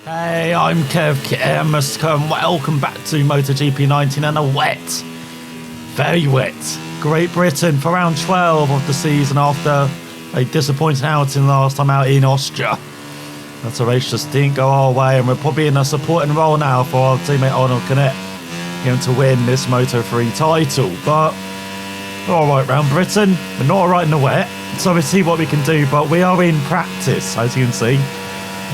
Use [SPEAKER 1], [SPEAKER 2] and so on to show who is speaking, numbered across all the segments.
[SPEAKER 1] Hey, I'm Kev and welcome back to MotoGP 19 and a very wet Great Britain for round 12 of the season after a disappointing outing last time out in Austria. That race just didn't go our way, and we're probably in a supporting role now for our teammate Arnold Canet, going to win this Moto3 title. But we're alright round Britain, we're not alright in the wet, so we'll see what we can do, but we are in practice, as you can see.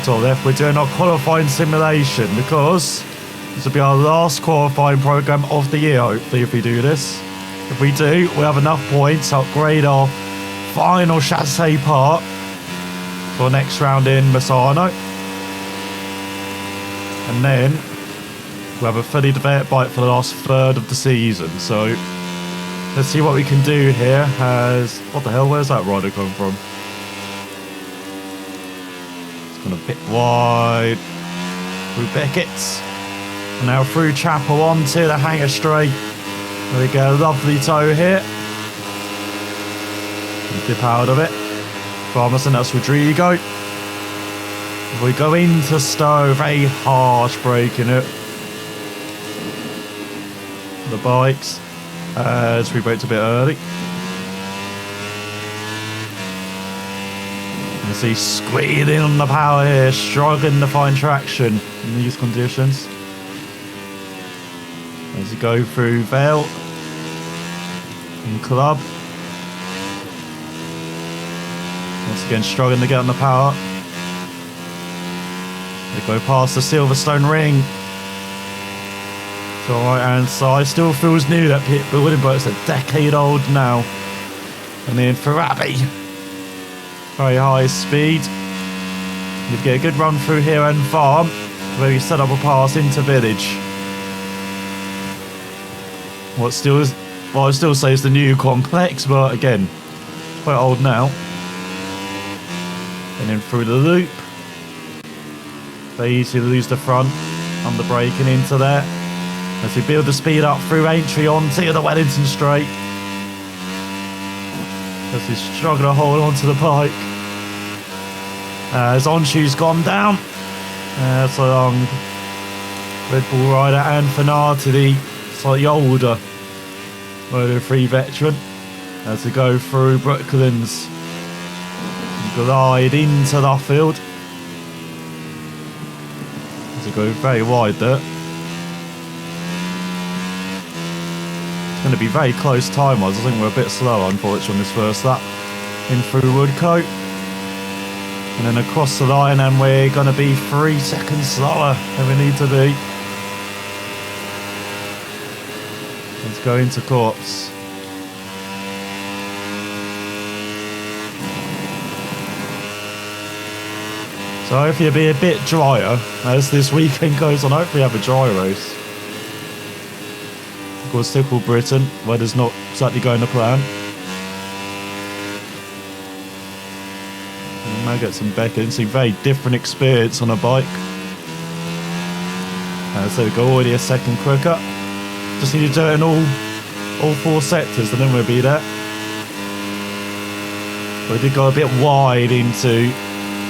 [SPEAKER 1] Top left, we're doing our qualifying simulation because this will be our last qualifying program of the year, hopefully, if we do this. If we do, we have enough points to upgrade our final chassis part for next round in Misano. And then we'll have a fully developed bike for the last third of the season. So let's see what we can do here. What the hell, where's that rider come from? It's gone a bit wide through Beckett's. And now through Chapel onto the hanger straight. There we go, lovely toe here. Dip out of it. Farmerson, that's Rodrigo. We go into Stowe, very harsh braking it. The bikes, as we braked a bit early. You see, squealing on the power here, struggling to find traction in these conditions. As you go through Vale and Club. Once again, struggling to get on the power. They go past the Silverstone ring. To our right hand side. Still feels new, that pit building, but it's a decade old now. And then Ferrari. Very high speed. You get a good run through here and farm, where you set up a pass into village. What I still say is the new complex, but again, quite old now. And then through the loop. They easily lose the front under braking into there. As we build the speed up through entry onto the Wellington straight. As we struggle to hold onto the bike. As Onshu's gone down. So long. Red Bull rider and Fanati, the slightly older Moto3 veteran. As we go through Brooklands. Glide into the field. As we go very wide there. It's going to be very close time-wise. I think we're a bit slow, unfortunately, on this first lap. In through Woodcote. And then across the line, and we're going to be 3 seconds slower than we need to be. Let's go into Corpse. So hopefully it'll be a bit drier as this weekend goes on. Hopefully have a dry race. Of course, typical Britain, weather's not exactly going to plan. We might get some Beckett, see very different experience on a bike. So we go already a second quicker. Just need to do it in all 4 sectors and then we'll be there. But we did go a bit wide into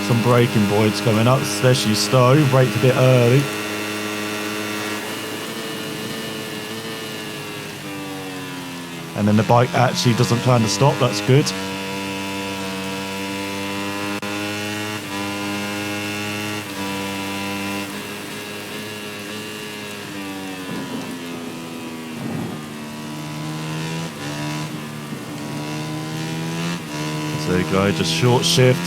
[SPEAKER 1] some braking voids coming up, especially Stowe, braked a bit early. And then the bike actually doesn't plan to stop, that's good. So there you go, just short shift.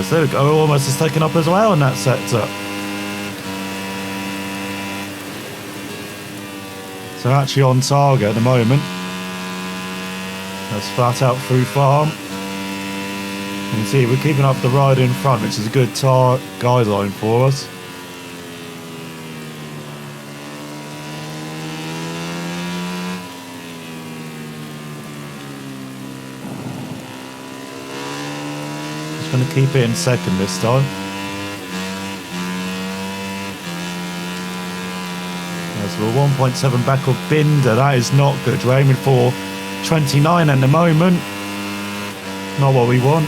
[SPEAKER 1] So there we go, almost has taken up as well in that sector. So actually on target at the moment. That's flat out through farm. You can see we're keeping up the rider in front, which is a good guideline for us. Going to keep it in second this time. There's a 1.7 back of Binder. That is not good. We're aiming for 29 at the moment. Not what we want.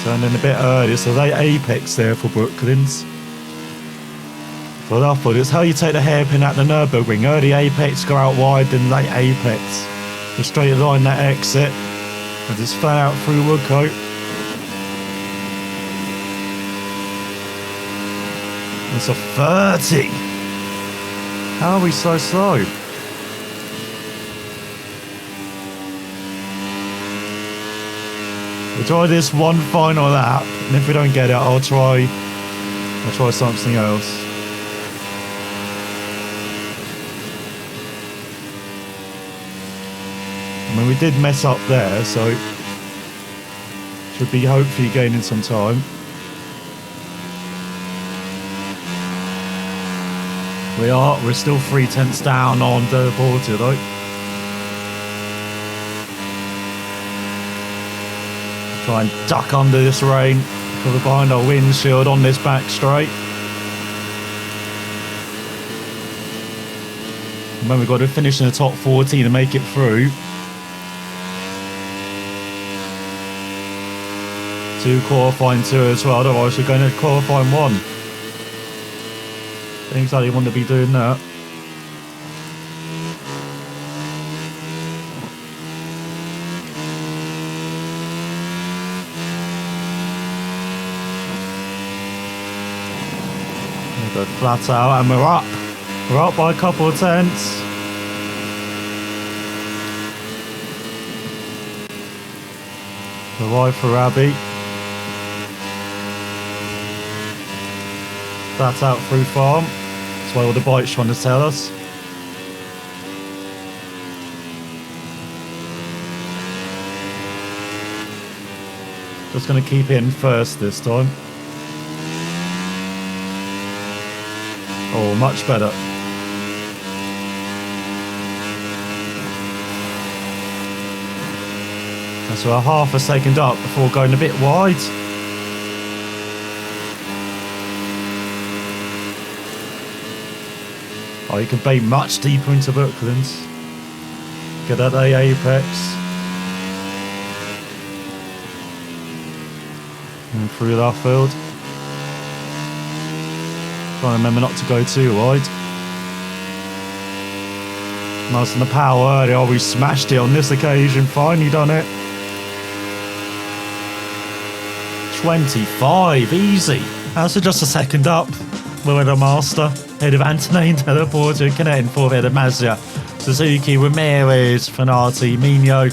[SPEAKER 1] Turning a bit early, so they apex there for Brooklands. Well, I thought it's how you take the hairpin at the Nürburgring. Early apex, go out wide, then late apex. The straight line that exit, and just flat out through Woodcote. It's a 30. How are we so slow? We'll try this one final lap, and if we don't get it, I'll try something else. I mean, we did mess up there, so should be hopefully gaining some time. We're still 3/10 down on the Porter though. Try and duck under this rain, cover behind our windshield on this back straight. And then we've got to finish in the top 14 to make it through. 2 qualifying 2 as well, otherwise we're going to qualifying 1. Don't exactly want to be doing that. Go flat out and we're up. We're up by a couple of tenths. We're wide for Abbey. Flat out through farm. That's why all the bike's trying to tell us. Just going to keep it in first this time. Oh, much better. And so we're half a second up before going a bit wide. Oh, you can bait much deeper into Brooklands. Get at the apex. And through that field. Trying to remember not to go too wide. Nice on the power earlier. Oh, we smashed it on this occasion. Finally done it. 25, easy. That's just a second up. We're with a master. Head of Antonine Teleporter, connecting for head of Mazda. Suzuki, Ramirez, Fanati, Mino.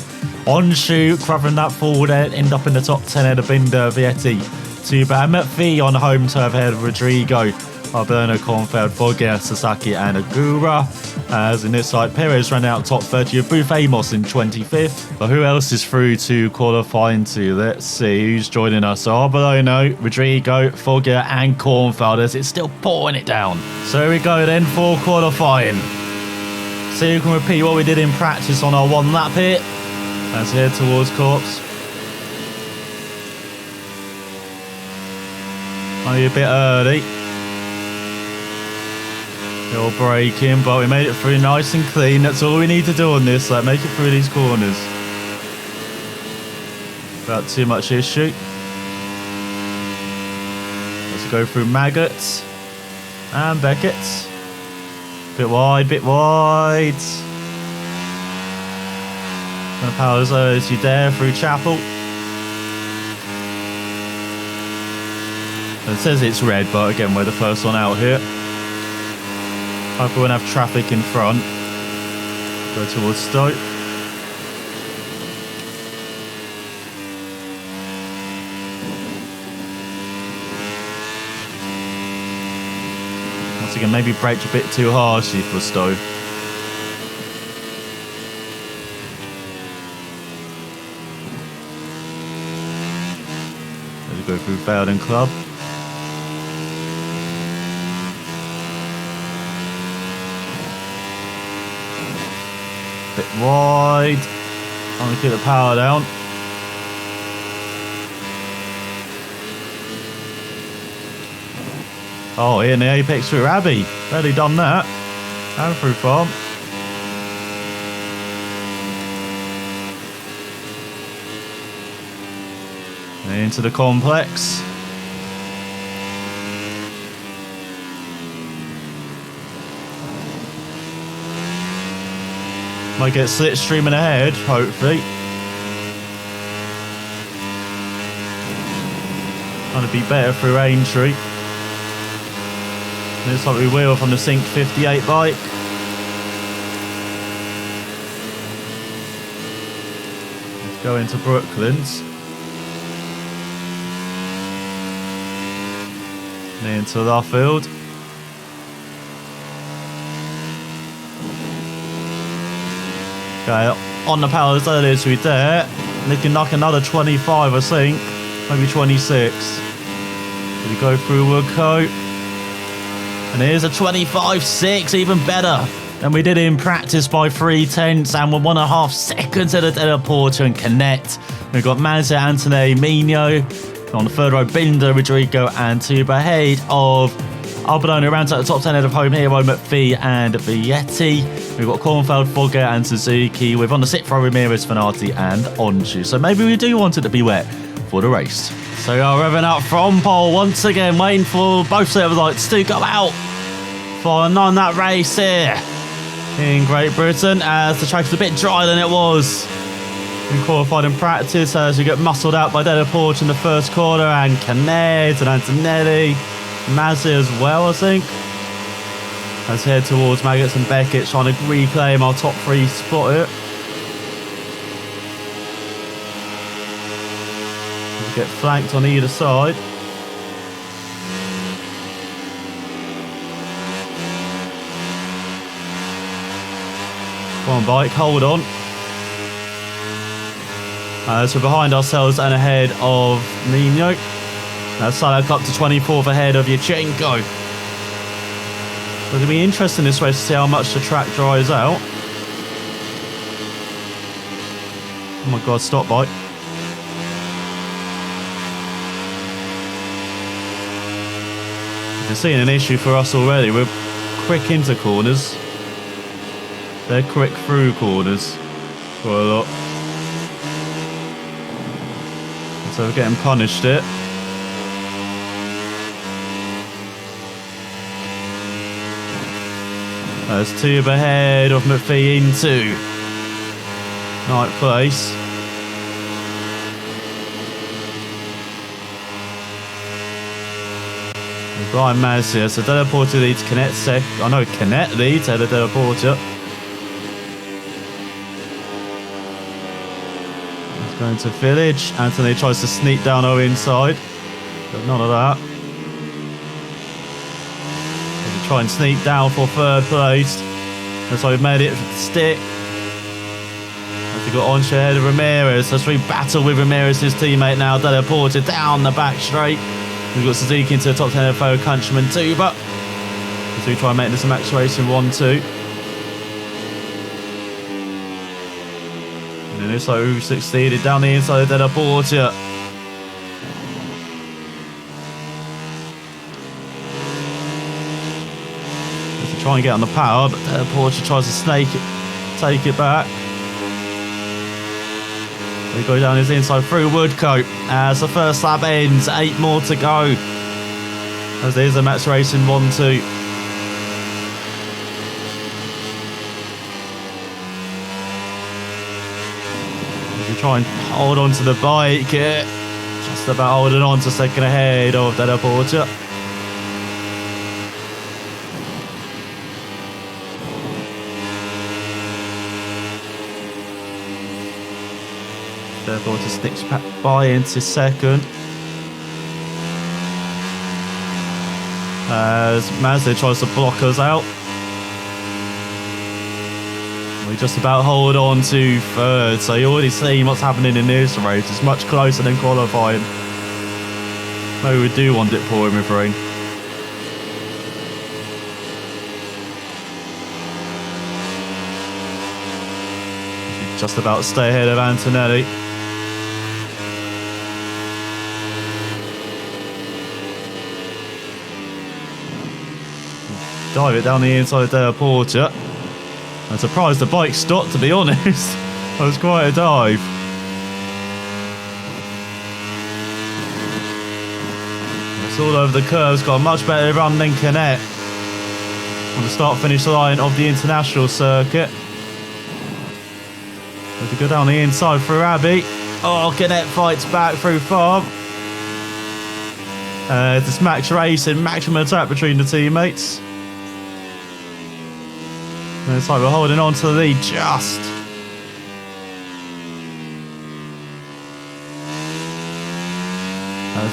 [SPEAKER 1] On shoot, covering that forward end up in the top 10 head of Binder, Vietti. 2 bad. McPhee on home turf head of Rodrigo. Alberno, Kornfeld, Fogger, Sasaki and Agura. As in this side, Perez ran out top 30 of Booth Amos in 25th. But who else is through to qualifying to? Let's see who's joining us. Alberno, Rodrigo, Fogger and Kornfeld as it's still pouring it down. So here we go then for qualifying. So you can repeat what we did in practice on our 1 lap here. As we head towards Corps. Only a bit early. Still braking, but we made it through nice and clean. That's all we need to do on this, like make it through these corners. Without too much issue. Let's go through Maggots and Beckett's. Bit wide, bit wide. Gonna power as low as you dare through Chapel. It says it's red, but again, we're the first one out here. Hope we won't have traffic in front. Go towards Stoke. Once again, maybe braked a bit too harshly for Stoke. Let's go through Bowden Club. Bit wide. I'm going to keep the power down. Oh, in the apex through Abbey. Barely done that. And through farm. Into the complex. Might get slipstreaming ahead, hopefully. Trying to be better through Aintree. Looks like we will from the Sync 58 bike. Let's go into Brooklands. And into Luffield. Okay, on the powers earlier to be there. They can knock another 25, I think. Maybe 26. We go through Woodcote. And here's a 25.6, even better than we did in practice by 3/10. And we're 1.5 seconds at the teleporter and Connect. We've got Mazda, Anthony, Mino. On the third row, Binder, Rodrigo, and Tuba ahead of Albadona rounds out the top 10 out of Home Hero, McPhee and Vietti. We've got Kornfeld, Fogger, and Suzuki. We've on the sixth row, Ramirez, Fanati, and Onshu. So maybe we do want it to be wet for the race. So we are revving up from pole once again, waiting for both set of lights to go out for that race here in Great Britain, as the track's a bit drier than it was in qualified and practice, as we get muscled out by Delaporte in the first corner, and Canet and Antonelli, Mazzi as well, I think. Let's head towards Maggots and Beckett, trying to reclaim our top 3 spot here. We get flanked on either side. Come on, bike, hold on. So behind ourselves and ahead of Nino. That's Salak up to 24th ahead of Yachenko. So it'll be interesting this race to see how much the track dries out. Oh my god, stop bike. You're seeing an issue for us already. We're quick into corners. They're quick through corners for a lot. So we're getting punished it. There's Tube ahead of McPhee into ninth place. Brian Mazia, so Delaporte leads Connect sec. I know Connect leads ahead of Delaporte. He's going to Village. Anthony tries to sneak down our inside, but none of that. He'll try and sneak down for third place. That's why we've made it for the stick. We've got Onsha ahead of Ramirez. As we battle with Ramirez, his teammate now, Delaporte down the back straight. We've got Suzuki into the top 10 of fellow countryman too, but as we try and make this a max race in 1-2. And then it's like we've succeeded down the inside of Delaporte. To try and get on the power, but Delaporte tries to snake it, take it back. We go down his inside through Woodcote as the first lap ends. 8 more to go. As there's a match race in 1-2. As we try and hold on to the bike, just about holding on to second ahead of Delaporte. Therefore, to sticks by into second. As Mazda tries to block us out. We just about hold on to third. So you already see what's happening in this race. It's much closer than qualifying. Maybe we do want it pouring with rain. Just about stay ahead of Antonelli. Dive it down the inside there, Porter. I'm surprised the bike stopped, to be honest. That was quite a dive. It's all over the curves, got a much better run than Canet on the start-finish line of the international circuit. To go down the inside for Abbey. Oh, Canet fights back through farm. This Max Racing, maximum attack between the teammates. And it's like we're holding on to the lead just.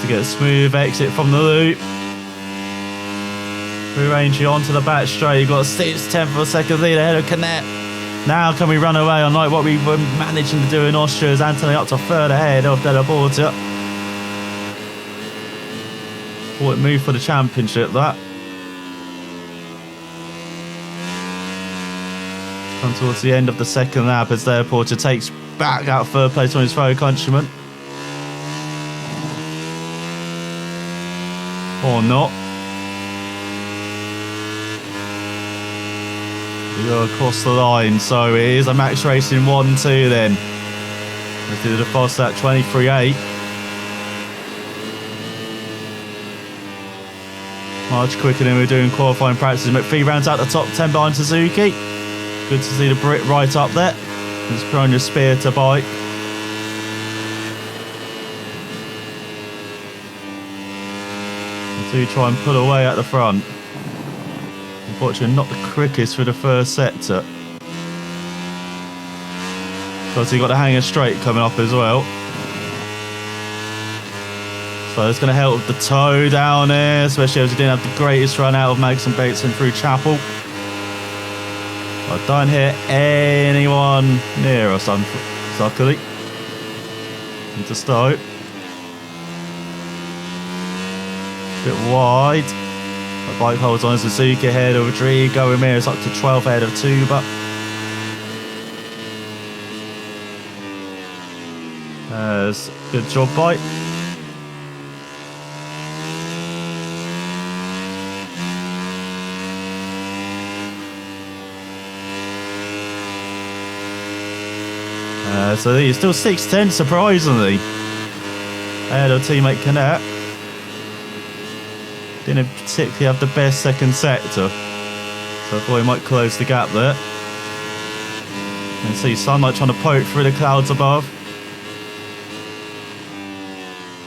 [SPEAKER 1] To get a smooth exit from the loop. Rearranging onto the back straight. You've got a 6/10 of a second lead ahead of Canet. Now can we run away on like what we were managing to do in Austria as Anthony up to third ahead of Della Porta. Thought it moved for the championship, that. Come towards the end of the second lap as Della Porta takes back out third place on his fellow countryman. Or not. We go across the line, so it is a Max Racing 1-2 then. Let's do the fast lap 23.8. Much quicker than we were doing qualifying practices. McPhee rounds out the top 10 behind Suzuki. Good to see the Brit right up there. He's throwing his spear to bike. Do try and pull away at the front. Unfortunately, not the quickest for the first sector. Because he got the hanger straight coming up as well. So it's going to help with the toe down there, especially as he didn't have the greatest run out of Magson Bateson through Chapel. I don't hear anyone near us, luckily. Into Stowe. Bit wide. The bike holds on. Suzuki ahead of Rodrigo. Ramirez up to 12 ahead of Tuba. Good job, bike. So he's still 6/10, surprisingly, ahead of teammate Canet. Didn't particularly have the best second sector, so I thought he might close the gap there. You can see sunlight trying to poke through the clouds above.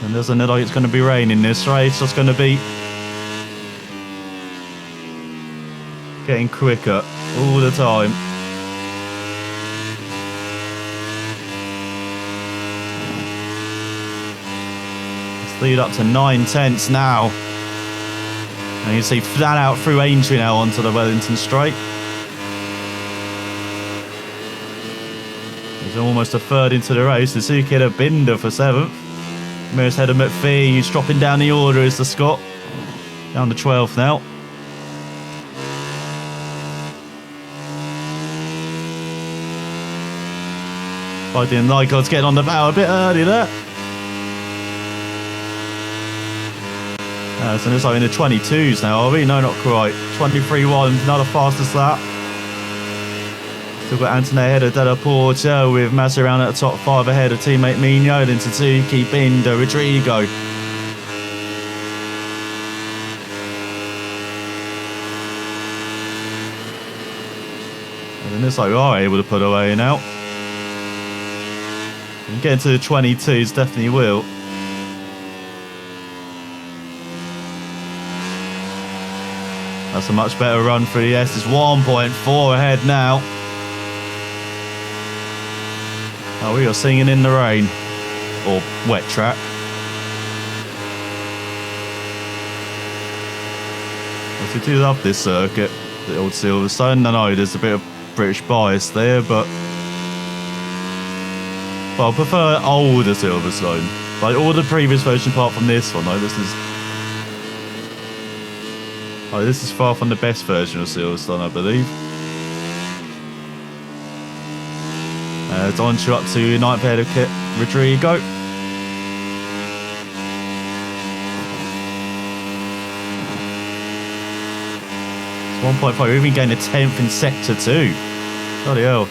[SPEAKER 1] And doesn't look like it's going to be raining this race, it's just going to be getting quicker all the time. Let's lead up to 9/10 now. And you see flat out through Aintree now onto the Wellington Straight. He's almost a third into the race. Suzuki had a Binder for 7th. Ramirez head of McPhee. He's dropping down the order as the Scot. Down to 12th now. Fighting Nygaard's getting on the bow a bit early there. So it's like in the 22s now, are we? No, not quite. 23.1, another fastest lap. Still got Anthony ahead of Della Porta with Massa around at the top 5 ahead of teammate Mignot, then Suzuki, Binder, Rodrigo. And then it's like we are able to put away now. And getting to the 22s definitely will. That's a much better run for the S. It's 1.4 ahead now. Oh, we are singing in the rain. Or wet track. Yes, we do love this circuit, the old Silverstone. I know there's a bit of British bias there, but I prefer older Silverstone. Like all the previous versions apart from this one, though, this is far from the best version of Silverstone, I believe. Donchu up to 9th ahead of Rodrigo. 1.5. We're even getting a 10th in sector 2. Bloody hell.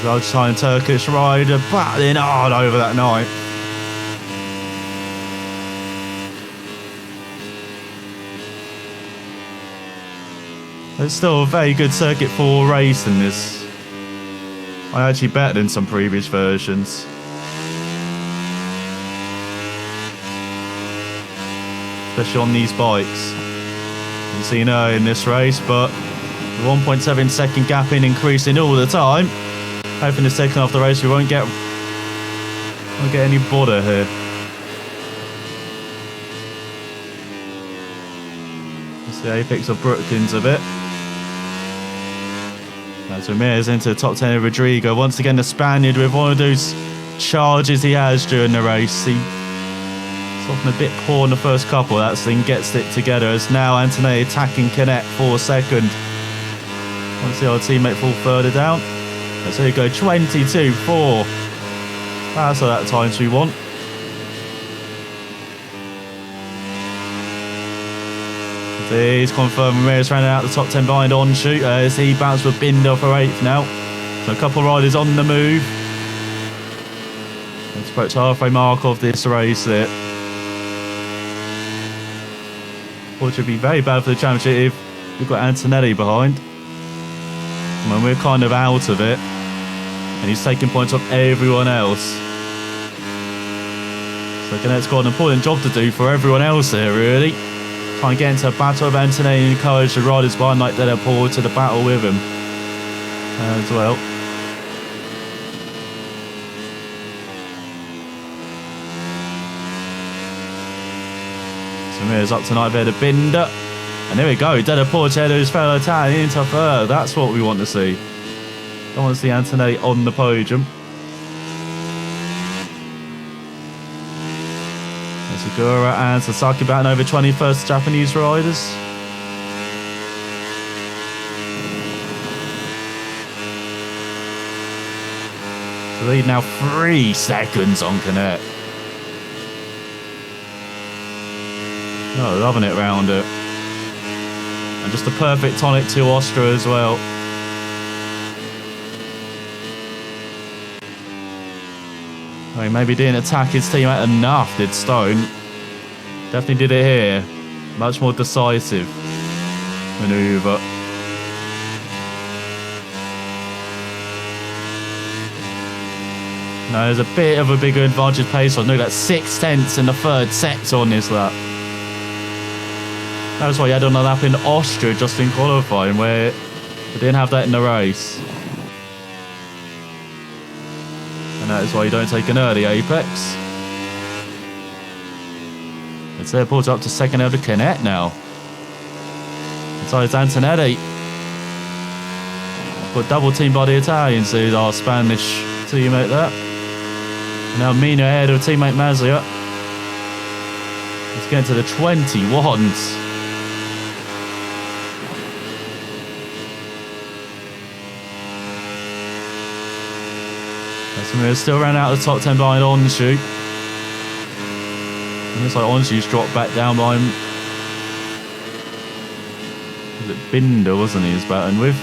[SPEAKER 1] The Argentine Turkish rider battling hard over that night. It's still a very good circuit for racing this. I actually better than some previous versions. Especially on these bikes. You see now in this race, but the 1.7 second gap in increasing all the time. Hoping the second half of the race we won't get any bother here. That's the apex of Brookings a bit. As Ramirez into the top 10 of Rodrigo. Once again, the Spaniard with one of those charges he has during the race. He's often a bit poor in the first couple. That thing gets it together. As now Antonelli attacking Canet for second. Want to see our teammate fall further down. So here we go, 22.4. That's that times we want. He's confirmed Ramirez rounding out the top 10 behind on shoot as he bounced with Binder for 8th now. So a couple of riders on the move. Let's approach the halfway mark of this race there. Which would be very bad for the championship if we've got Antonelli behind. When we're kind of out of it. And he's taking points off everyone else. So Canet's got an important job to do for everyone else here, really. Try and get into a battle with Antonelli and encourage the riders behind like Delaport to the battle with him as well. So Ramirez up tonight there to Binder. And there we go, Delaport ahead of his fellow Italian into third. That's what we want to see. Don't want to see Antonelli on the podium. Segura and Sasaki batting over 21st Japanese riders. The lead now 3 seconds on Canet. Oh, loving it round it. And just a perfect tonic to Austria as well. I mean, maybe didn't attack his teammate enough, did Stone. Definitely did it here. Much more decisive manoeuvre. Now there's a bit of a bigger advantage pace on. Look at that, 6/10 in the third sector on this lap. That's why he had on a lap in Austria just in qualifying, where they didn't have that in the race. And that is why you don't take an early apex. It's airport up to second over Canet now. So it's Antonelli. Got double team by the Italians, who's our Spanish teammate there. And now Mina ahead of teammate Mazia. Let's get to the 21s. We're still ran out of the top 10 behind Onshu. It looks like Onshu's dropped back down by him. Was it Binder, wasn't he, he's batting with?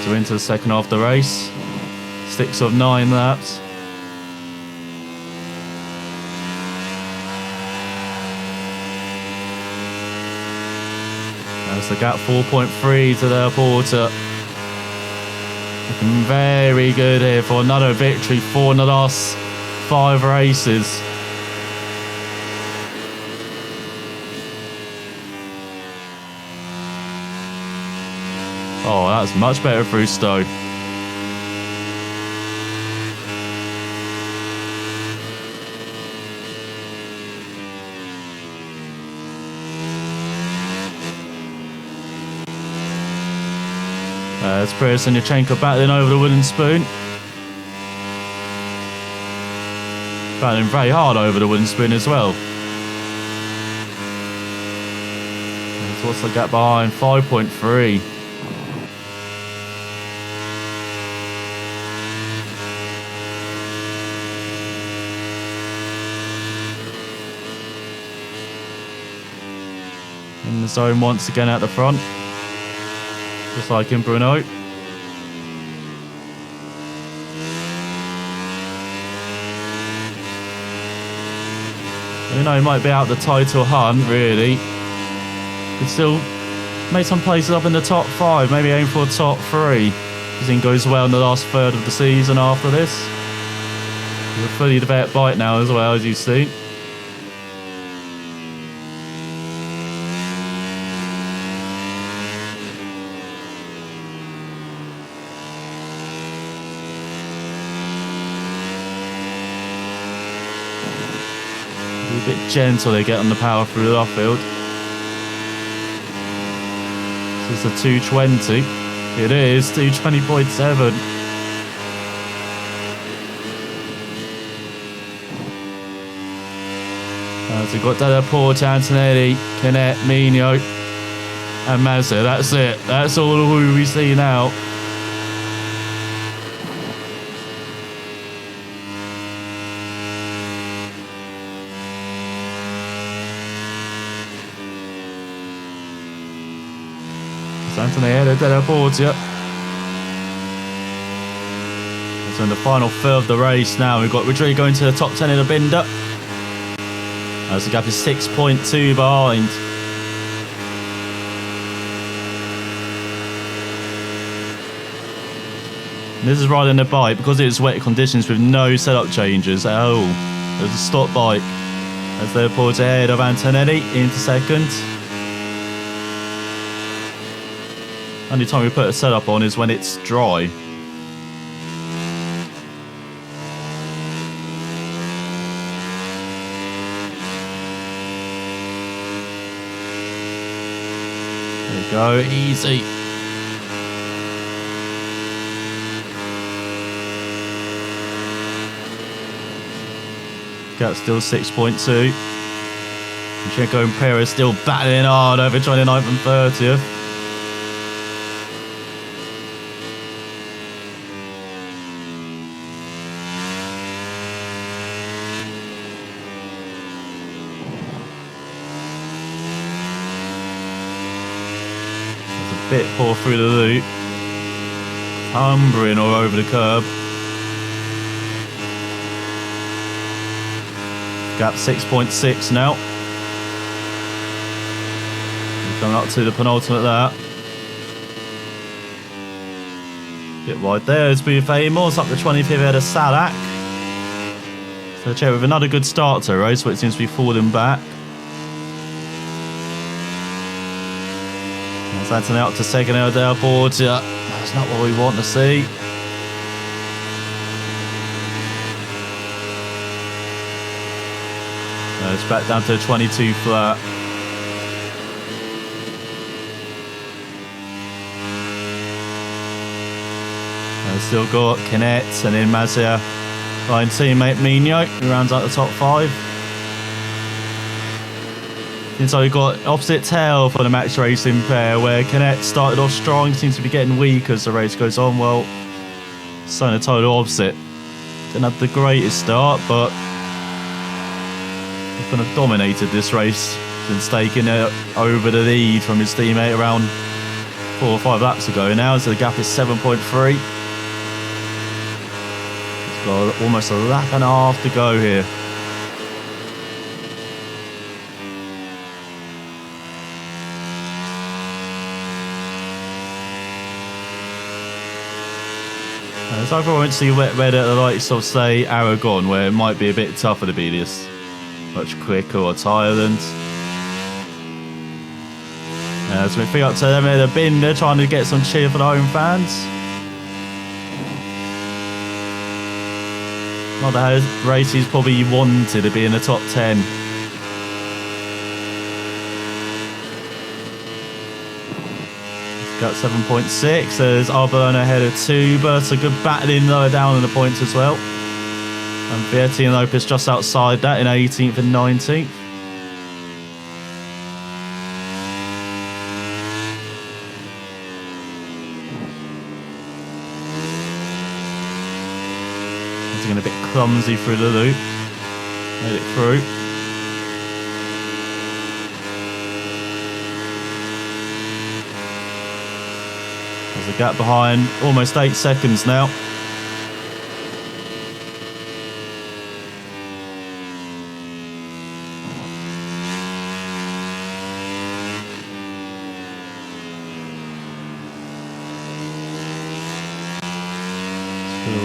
[SPEAKER 1] So into the second half of the race. 6 of 9 laps. That's the gap, 4.3 to their Porter. Looking very good here for another victory, 4 in the last 5 races. Oh, that's much better through Stowe. There's Prius and Yachenko battling over the wooden spoon. Battling very hard over the wooden spoon as well. So what's the gap behind? 5.3. In the zone once again at the front. Just like in Bruno. You know, he might be out the title hunt, really. Could still make some places up in the top 5, maybe aim for a top 3. Everything goes well in the last third of the season after this. He's a fully developed bike now as well, as you've seen. A bit gentle they get on the power through the off-field. This is a 220. It is 220.7. So we've got Della Porte, Antonelli, Canet, Mino, and Mazza. That's it. That's all who we see now. Antonelli, Della Porte. So in the final third of the race now, we've got Rodrigo into the top 10 in the Binder. As the gap is 6.2 behind. And this is riding the bike because it's wet conditions with no setup changes at all. There's a stop bike as they pull ahead of Antonelli into second. Only time we put a setup on is when it's dry. There we go, easy. Gap still 6.2. Checo and Perez still battling hard over 29th and 30th. Bit poor through the loop, tumbling all over the curb. Gap 6.6 now. We're coming up to the penultimate there. Bit wide there as we famous up the 25th head of Salak. So check with another good start to the race, but it seems to be falling back. Antonelli up to second out there, Porte. That's not what we want to see. It's back down to 22 flat. And still got Canet and then Mazia behind teammate Mino, who rounds out the top 5. And so we've got opposite tail for the Max Racing pair, where Canet started off strong, seems to be getting weak as the race goes on. Well, it's the total opposite. Didn't have the greatest start, but he's kind of dominated this race since taking it over the lead from his teammate around 4 or 5 laps ago now. So the gap is 7.3. He's got almost a lap and a half to go here. So I won't see wet red at the likes of, say, Aragon, where it might be a bit tougher to be this much quicker, or Thailand. So we think up to them in the bin, they're trying to get some cheer for the home fans. Not the race he's probably wanted to be in the top 10. Got 7.6. There's Arbelone ahead of 2, but a good battling lower down in the points as well. And Vietti and Lopez just outside that in 18th and 19th. It's getting a bit clumsy through the loop. Made it through. There's a gap behind, almost 8 seconds now.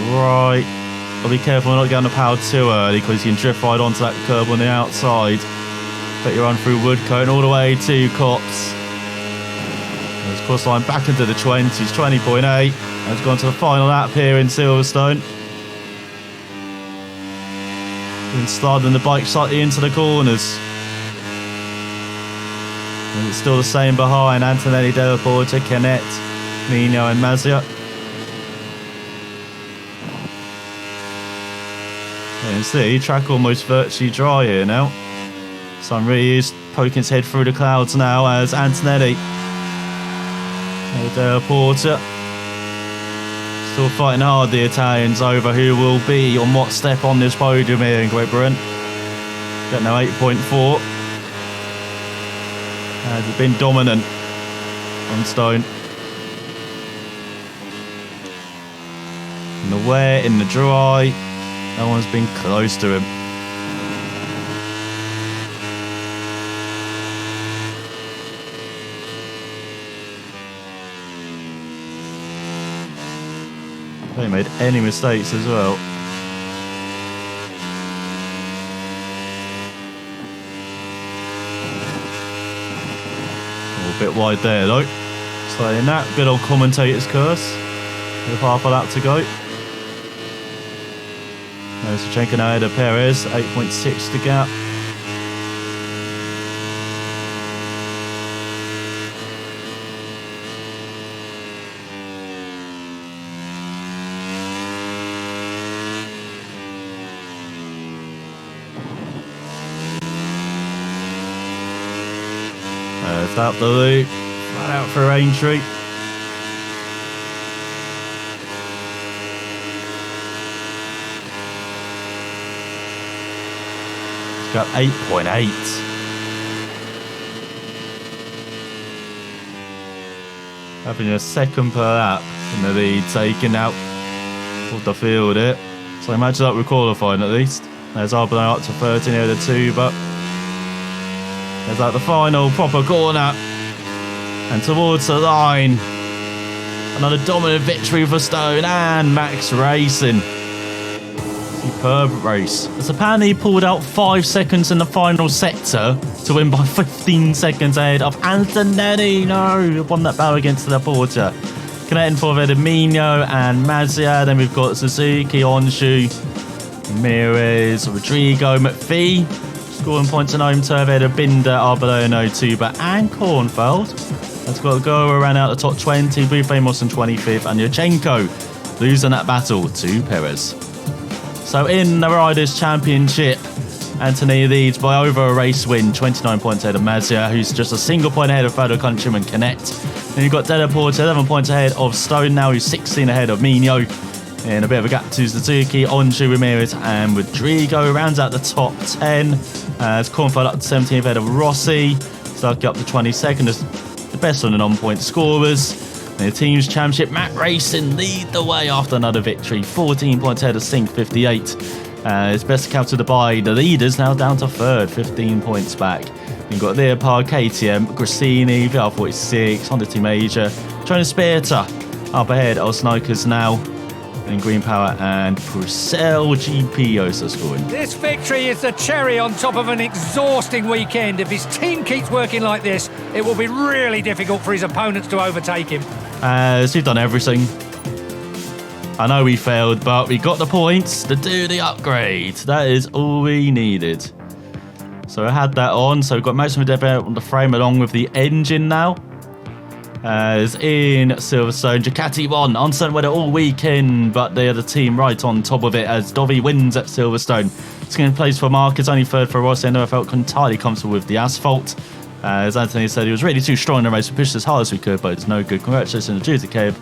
[SPEAKER 1] Right, I'll be careful not getting the power too early because you can drift right onto that curb on the outside. But you run through Woodcote and all the way to Cops. There's course line back into the 20s, 20.8. Has gone to the final lap here in Silverstone. Been sliding the bike slightly into the corners. And it's still the same behind Antonelli, Della Porta, Canet, Mino and Mazia. You can see, track almost virtually dry here now. Sun really is poking its head through the clouds now as Antonelli, Della Porta, still fighting hard, the Italians, over who will be on what step on this podium here in Great Britain. Got now 8.4. Has been dominant on Stone. In the wet, in the dry. No one's been close to him. They made any mistakes as well. A bit wide there though. So in that good old commentator's curse. With half a lap to go. Sachenko now ahead of Perez, 8.6 to gap. It's up the loop, flat out for Aintree. Got 8.8. Having a second per lap in the lead, taking out of the field here. So imagine that we're qualifying at least. There's Arbonneau up to 13 here, the 2, but there's like the final proper corner. And towards the line. Another dominant victory for Stone and Max Racing. Superb race. As apparently he pulled out 5 seconds in the final sector to win by 15 seconds ahead of Antonelli. No, won that battle against the Porta. Connecting for Mino and Mazia. Then we've got Suzuki, Onshu, Ramirez, Rodrigo, McPhee. Scoring points in home turf ahead of Binder, Arbolino, Tuba and Kornfeld. That's got to go around out the top 20. Booth Amos in 25th and Yurchenko losing that battle to Perez. So in the Riders' Championship, Anthony leads by over a race win, 29 points ahead of Mazia, who's just a single point ahead of fellow countryman Canet. Then you've got Della Porta, 11 points ahead of Stone now, who's 16 ahead of Mino. And a bit of a gap to Suzuki, Onshu, Ramirez and Rodrigo rounds out the top 10. As Kornfeld up to 17th ahead of Rossi. Starkey up to 22nd as the best on the non-point scorers. In the Teams Championship, Matt Racing lead the way after another victory. 14 points ahead of Sink, 58. It's best counted by the leaders, now down to third, 15 points back. You've got Leopard, KTM, Grassini, VR46, Honda Team Asia, Trona Spirita up ahead of Snipers now. And Green Power and Purcell GP also scoring.
[SPEAKER 2] This victory is the cherry on top of an exhausting weekend. If his team keeps working like this, it will be really difficult for his opponents to overtake him.
[SPEAKER 1] We've done everything. I know we failed, but we got the points to do the upgrade. That is all we needed. So I had that on. So we've got maximum depth on the frame along with the engine now. As in Silverstone, Ducati won. Uncertain whether all weekend, but they are the team right on top of it as Dovi wins at Silverstone. Second place for Marquez, only third for Rossi. I know I felt entirely comfortable with the asphalt. As Anthony said, he was really too strong in the race. We pushed as hard as we could, but it's no good. Congratulations to ElusiveKev.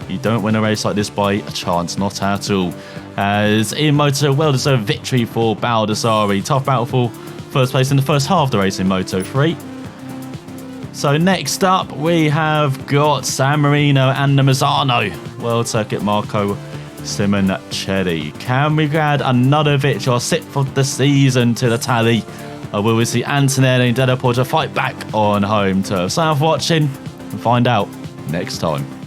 [SPEAKER 1] You don't win a race like this by a chance, not at all. As in Moto, well-deserved victory for Baldassari. Tough battle for first place in the first half of the race in Moto 3. So next up, we have got San Marino and the Mazzano World Circuit Marco Simoncelli. Can we add another victory or 6th of the season to the tally? Or will we see Antonelli and Della Porta fight back on home turf? So I'm watching and find out next time.